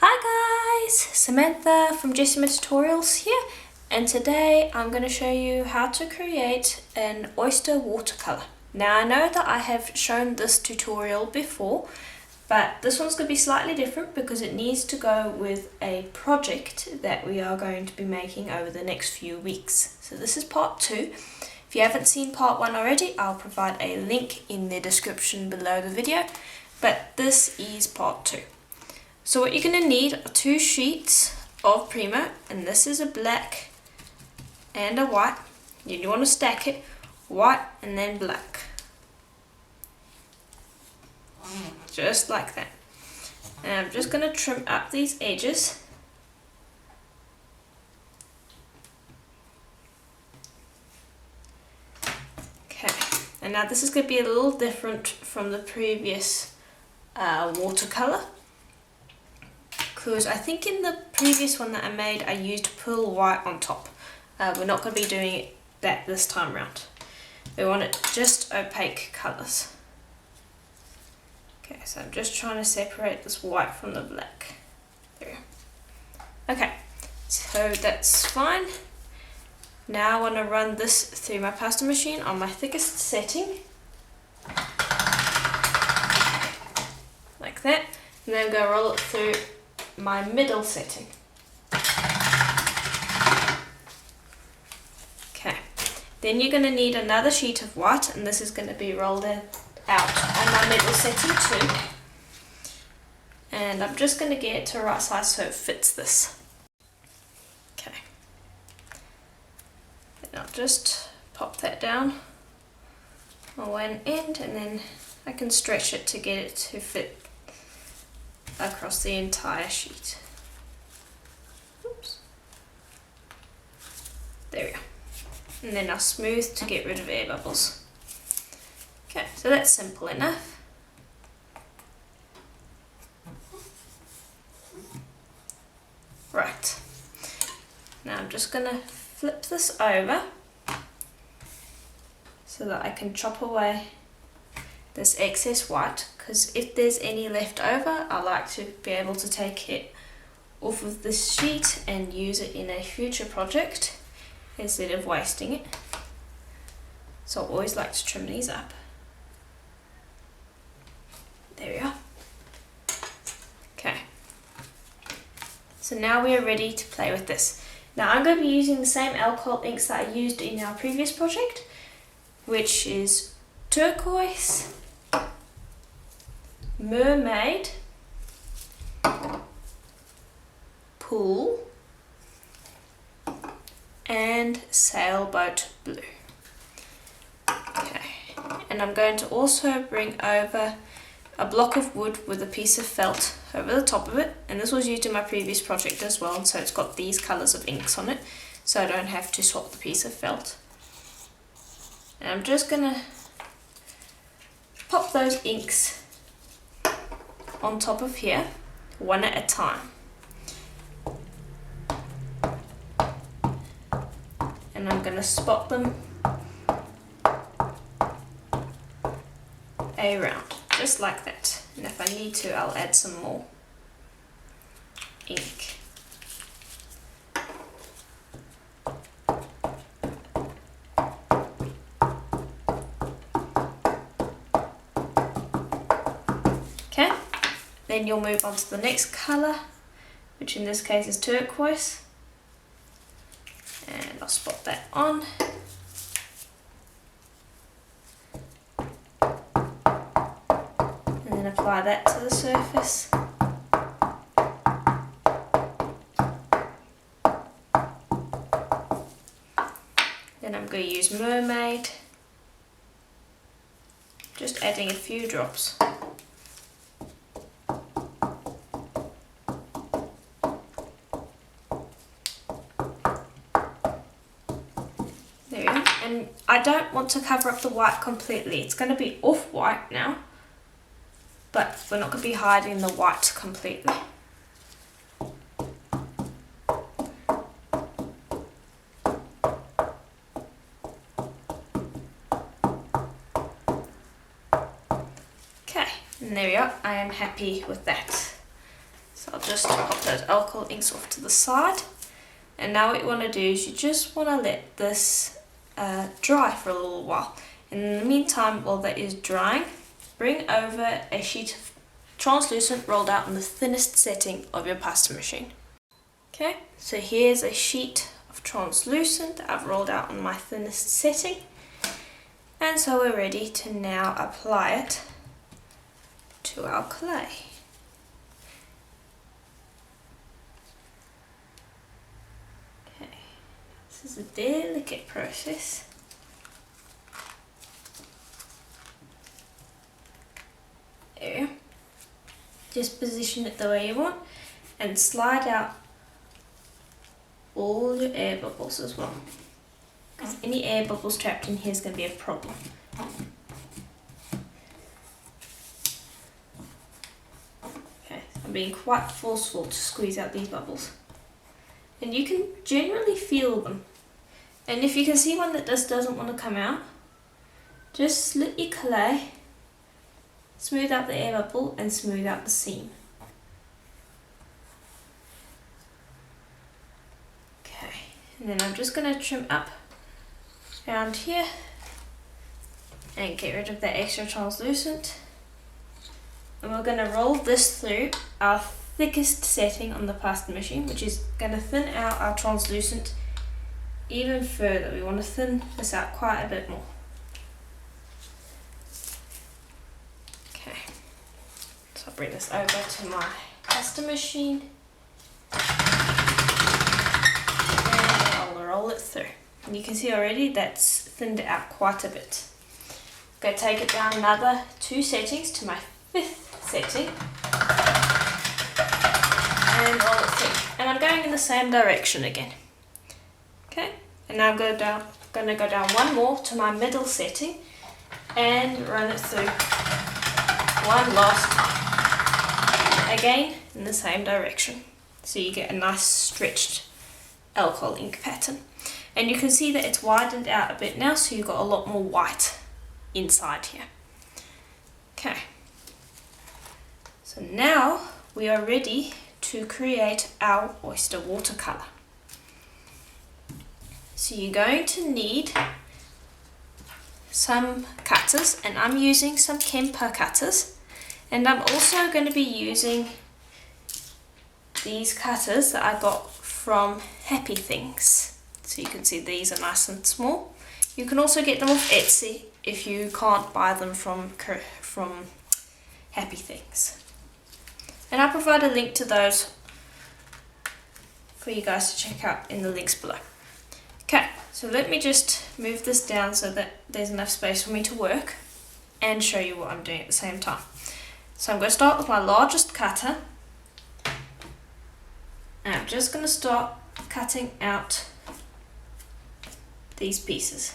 Hi guys, Samantha from Jessama Tutorials here, and today I'm going to show you how to create an oyster watercolor. Now I know that I have shown this tutorial before, but this one's going to be slightly different because it needs to go with a project that we are going to be making over the next few weeks. So this is part 2. If you haven't seen part 1 already, I'll provide a link in the description below the video, but this is part 2. So what you're going to need are 2 sheets of primer, and this is a black and a white. You want to stack it, white and then black. Just like that. And I'm just going to trim up these edges. Okay, and now this is going to be a little different from the previous watercolor. Because I think in the previous one that I made, I used pearl white on top. We're not going to be doing that this time around. We want it just opaque colours. Okay, so I'm just trying to separate this white from the black. There we go. Okay, so that's fine. Now I want to run this through my pasta machine on my thickest setting. Like that. And then I'm going to roll it through my middle setting. Okay, then you're going to need another sheet of white, and this is going to be rolled out on my middle setting too. And I'm just going to get it to the right size so it fits this. Okay, then I'll just pop that down on one end, and then I can stretch it to get it to fit across the entire sheet. Oops. There we go. And then I'll smooth to get rid of air bubbles. Okay, so that's simple enough. Right. Now I'm just going to flip this over so that I can chop away this excess white, because if there's any left over, I like to be able to take it off of this sheet and use it in a future project instead of wasting it. So I always like to trim these up. There we are. Okay, so now we are ready to play with this. Now I'm going to be using the same alcohol inks that I used in our previous project, which is turquoise, mermaid, pool, and sailboat blue. Okay, and I'm going to also bring over a block of wood with a piece of felt over the top of it, and this was used in my previous project as well, so it's got these colours of inks on it, so I don't have to swap the piece of felt. And I'm just going to pop those inks on top of here, one at a time. And I'm going to spot them around, just like that. And if I need to, I'll add some more ink. Okay. Then you'll move on to the next colour, which in this case is turquoise. And I'll spot that on. And then apply that to the surface. Then I'm going to use mermaid. Just adding a few drops. There we go. And I don't want to cover up the white completely. It's going to be off-white now, but we're not going to be hiding the white completely. Okay, and there we are. I am happy with that. So I'll just pop those alcohol inks off to the side. And now what you want to do is you just want to let this dry for a little while. In the meantime, while that is drying, bring over a sheet of translucent rolled out on the thinnest setting of your pasta machine. Okay, so here's a sheet of translucent that I've rolled out on my thinnest setting. And so we're ready to now apply it to our clay. Okay, this is a delicate process. There. Just position it the way you want and slide out all your air bubbles as well, because any air bubbles trapped in here is going to be a problem. Okay, I'm being quite forceful to squeeze out these bubbles, and you can generally feel them. And if you can see one that just doesn't want to come out, just slit your clay, smooth out the air bubble and smooth out the seam. Okay, and then I'm just going to trim up around here and get rid of that extra translucent. And we're going to roll this through our thickest setting on the pasta machine, which is going to thin out our translucent even further. We want to thin this out quite a bit more. So I'll bring this over to my pasta machine and I'll roll it through. And you can see already that's thinned it out quite a bit. I'm going to take it down another 2 settings to my 5th setting and roll it through. And I'm going in the same direction again. Okay, and now I'm going to go down 1 more to my middle setting and run it through 1 last time. Again in the same direction, so you get a nice stretched alcohol ink pattern. And you can see that it's widened out a bit now, so you've got a lot more white inside here. Okay, so now we are ready to create our oyster watercolor. So you're going to need some cutters, and I'm using some Kemper cutters. And I'm also going to be using these cutters that I got from Happy Things. So you can see these are nice and small. You can also get them off Etsy if you can't buy them from Happy Things. And I'll provide a link to those for you guys to check out in the links below. Okay, so let me just move this down so that there's enough space for me to work and show you what I'm doing at the same time. So I'm going to start with my largest cutter, and I'm just going to start cutting out these pieces.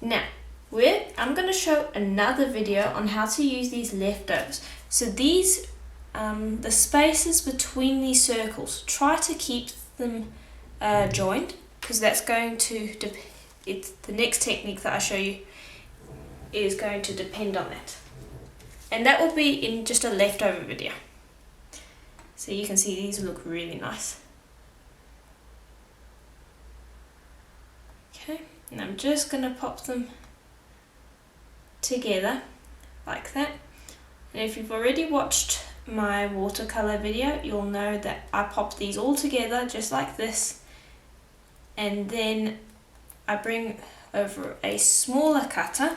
Now, I'm going to show another video on how to use these leftovers. So these, the spaces between these circles, try to keep them joined, because that's going to the next technique that I show you is going to depend on that. And that will be in just a leftover video. So you can see these look really nice. Okay, and I'm just going to pop them together like that. And if you've already watched my watercolor video, you'll know that I pop these all together just like this, and then I bring over a smaller cutter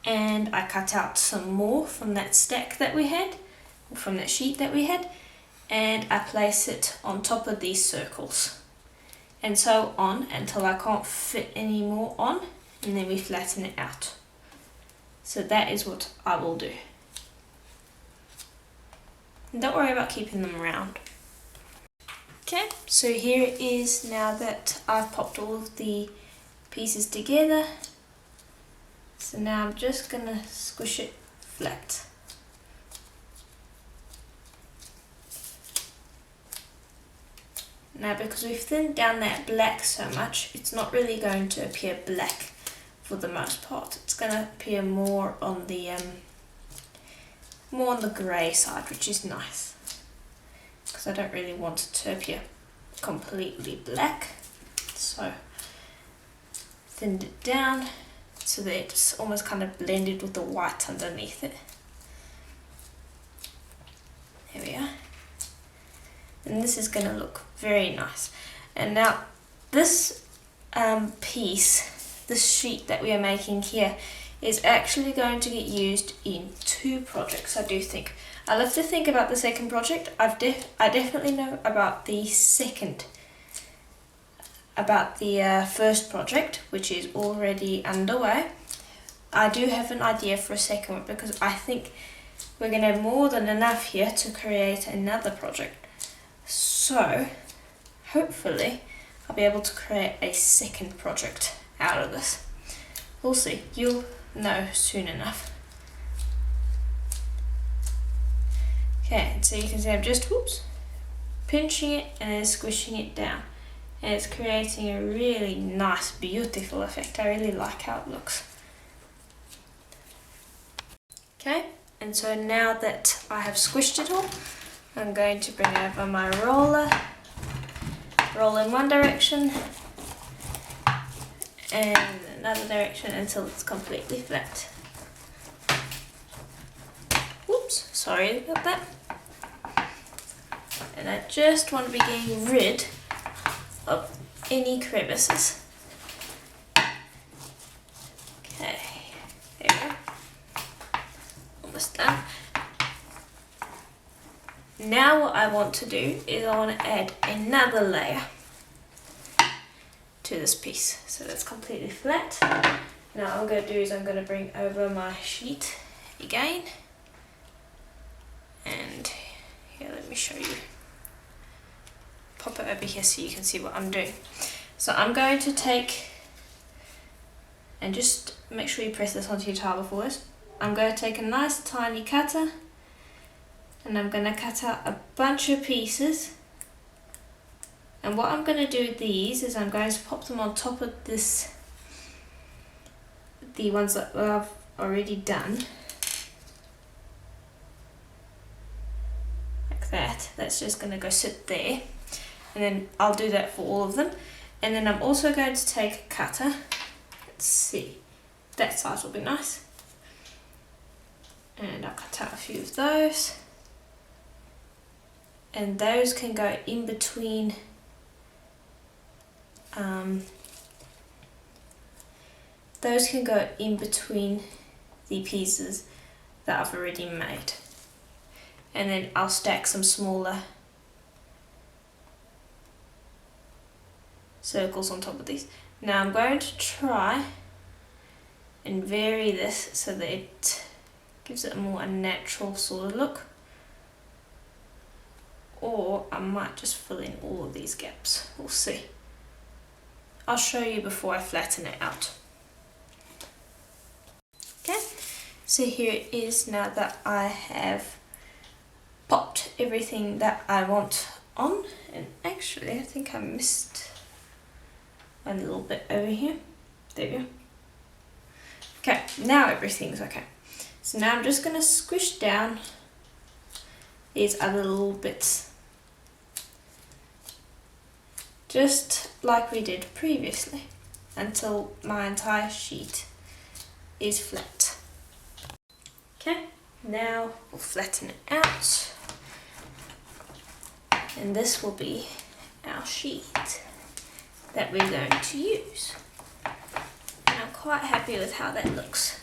and I cut out some more from that stack that we had, or from that sheet that we had, and I place it on top of these circles, and so on until I can't fit any more on, and then we flatten it out. So that is what I will do. And don't worry about keeping them round. Okay, so here it is now that I've popped all of the pieces together. So now I'm just going to squish it flat. Now because we've thinned down that black so much, it's not really going to appear black for the most part. It's going to appear more on the grey side, which is nice, because I don't really want it to appear completely black. So thinned it down so that it's almost kind of blended with the white underneath it. There we are. And this is going to look very nice. And now this piece, this sheet that we are making here, is actually going to get used in 2 projects, I do think. I'll have to think about the second project. I definitely know about the first project, which is already underway. I do have an idea for a second one, because I think we're going to have more than enough here to create another project. So hopefully I'll be able to create a second project out of this. We'll see. You'll know soon enough. Okay, and so you can see I'm just pinching it and then squishing it down, and it's creating a really nice, beautiful effect. I really like how it looks. Okay, and so now that I have squished it all, I'm going to bring over my roller, roll in one direction and another direction until it's completely flat. Whoops, sorry about that. And I just want to be getting rid of any crevices. Okay, there we go. Almost done. Now what I want to do is I want to add another layer to this piece, so that's completely flat. Now what I'm going to do is I'm going to bring over my sheet again, and here, let me show you. Pop it over here so you can see what I'm doing. So I'm going to take, and just make sure you press this onto your tile before this. I'm going to take a nice tiny cutter, and I'm going to cut out a bunch of pieces. And what I'm going to do with these is I'm going to pop them on top of this, the ones that I've already done. Like that. That's just going to go sit there. And then I'll do that for all of them. And then I'm also going to take a cutter. Let's see. That size will be nice. And I'll cut out a few of those. And those can go in between the pieces that I've already made. And then I'll stack some smaller circles on top of these. Now I'm going to try and vary this so that it gives it a more natural sort of look. Or I might just fill in all of these gaps. We'll see. I'll show you before I flatten it out. Okay, so here it is now that I have popped everything that I want on. And actually, I think I missed a little bit over here. There we go. Okay, now everything's okay. So now I'm just going to squish down these other little bits, just like we did previously, until my entire sheet is flat. Okay, now we'll flatten it out, and this will be our sheet that we're going to use. And I'm quite happy with how that looks.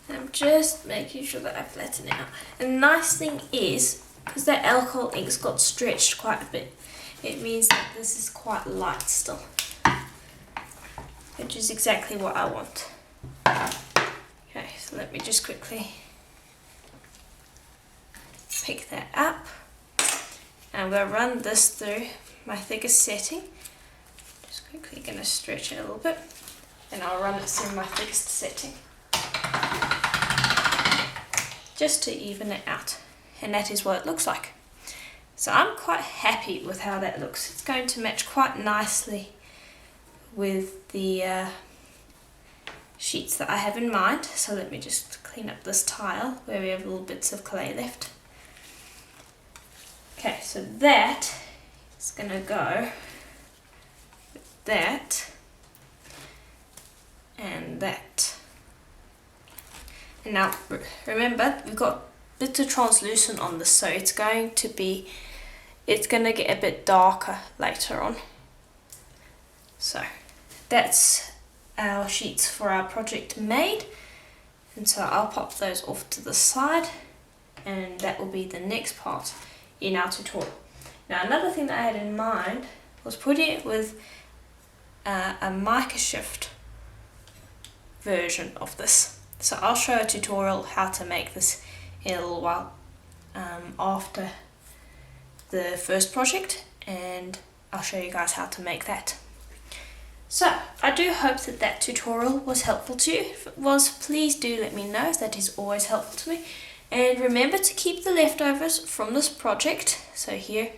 I'm just making sure that I flatten it out. And the nice thing is, because that alcohol ink's got stretched quite a bit, it means that this is quite light still, which is exactly what I want. Okay, so let me just quickly pick that up. And I'm going to run this through my thickest setting. Just quickly going to stretch it a little bit, and I'll run it through my thickest setting, just to even it out. And that is what it looks like. So I'm quite happy with how that looks. It's going to match quite nicely with the sheets that I have in mind. So let me just clean up this tile where we have little bits of clay left. Okay, so that is going to go with that and that. And now remember, we've got bits of translucent on this, so it's going to get a bit darker later on. So that's our sheets for our project made, and so I'll pop those off to the side, and that will be the next part in our tutorial. Now another thing that I had in mind was putting it with a mica shift version of this. So I'll show a tutorial how to make this in a little while after the first project, and I'll show you guys how to make that. So I do hope that that tutorial was helpful to you. If it was, please do let me know. That is always helpful to me. And remember to keep the leftovers from this project. So here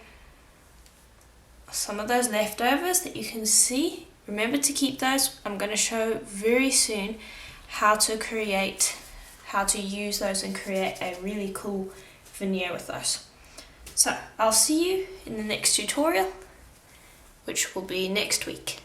are some of those leftovers that you can see. Remember to keep those. I'm going to show very soon how to use those and create a really cool veneer with those. So I'll see you in the next tutorial, which will be next week.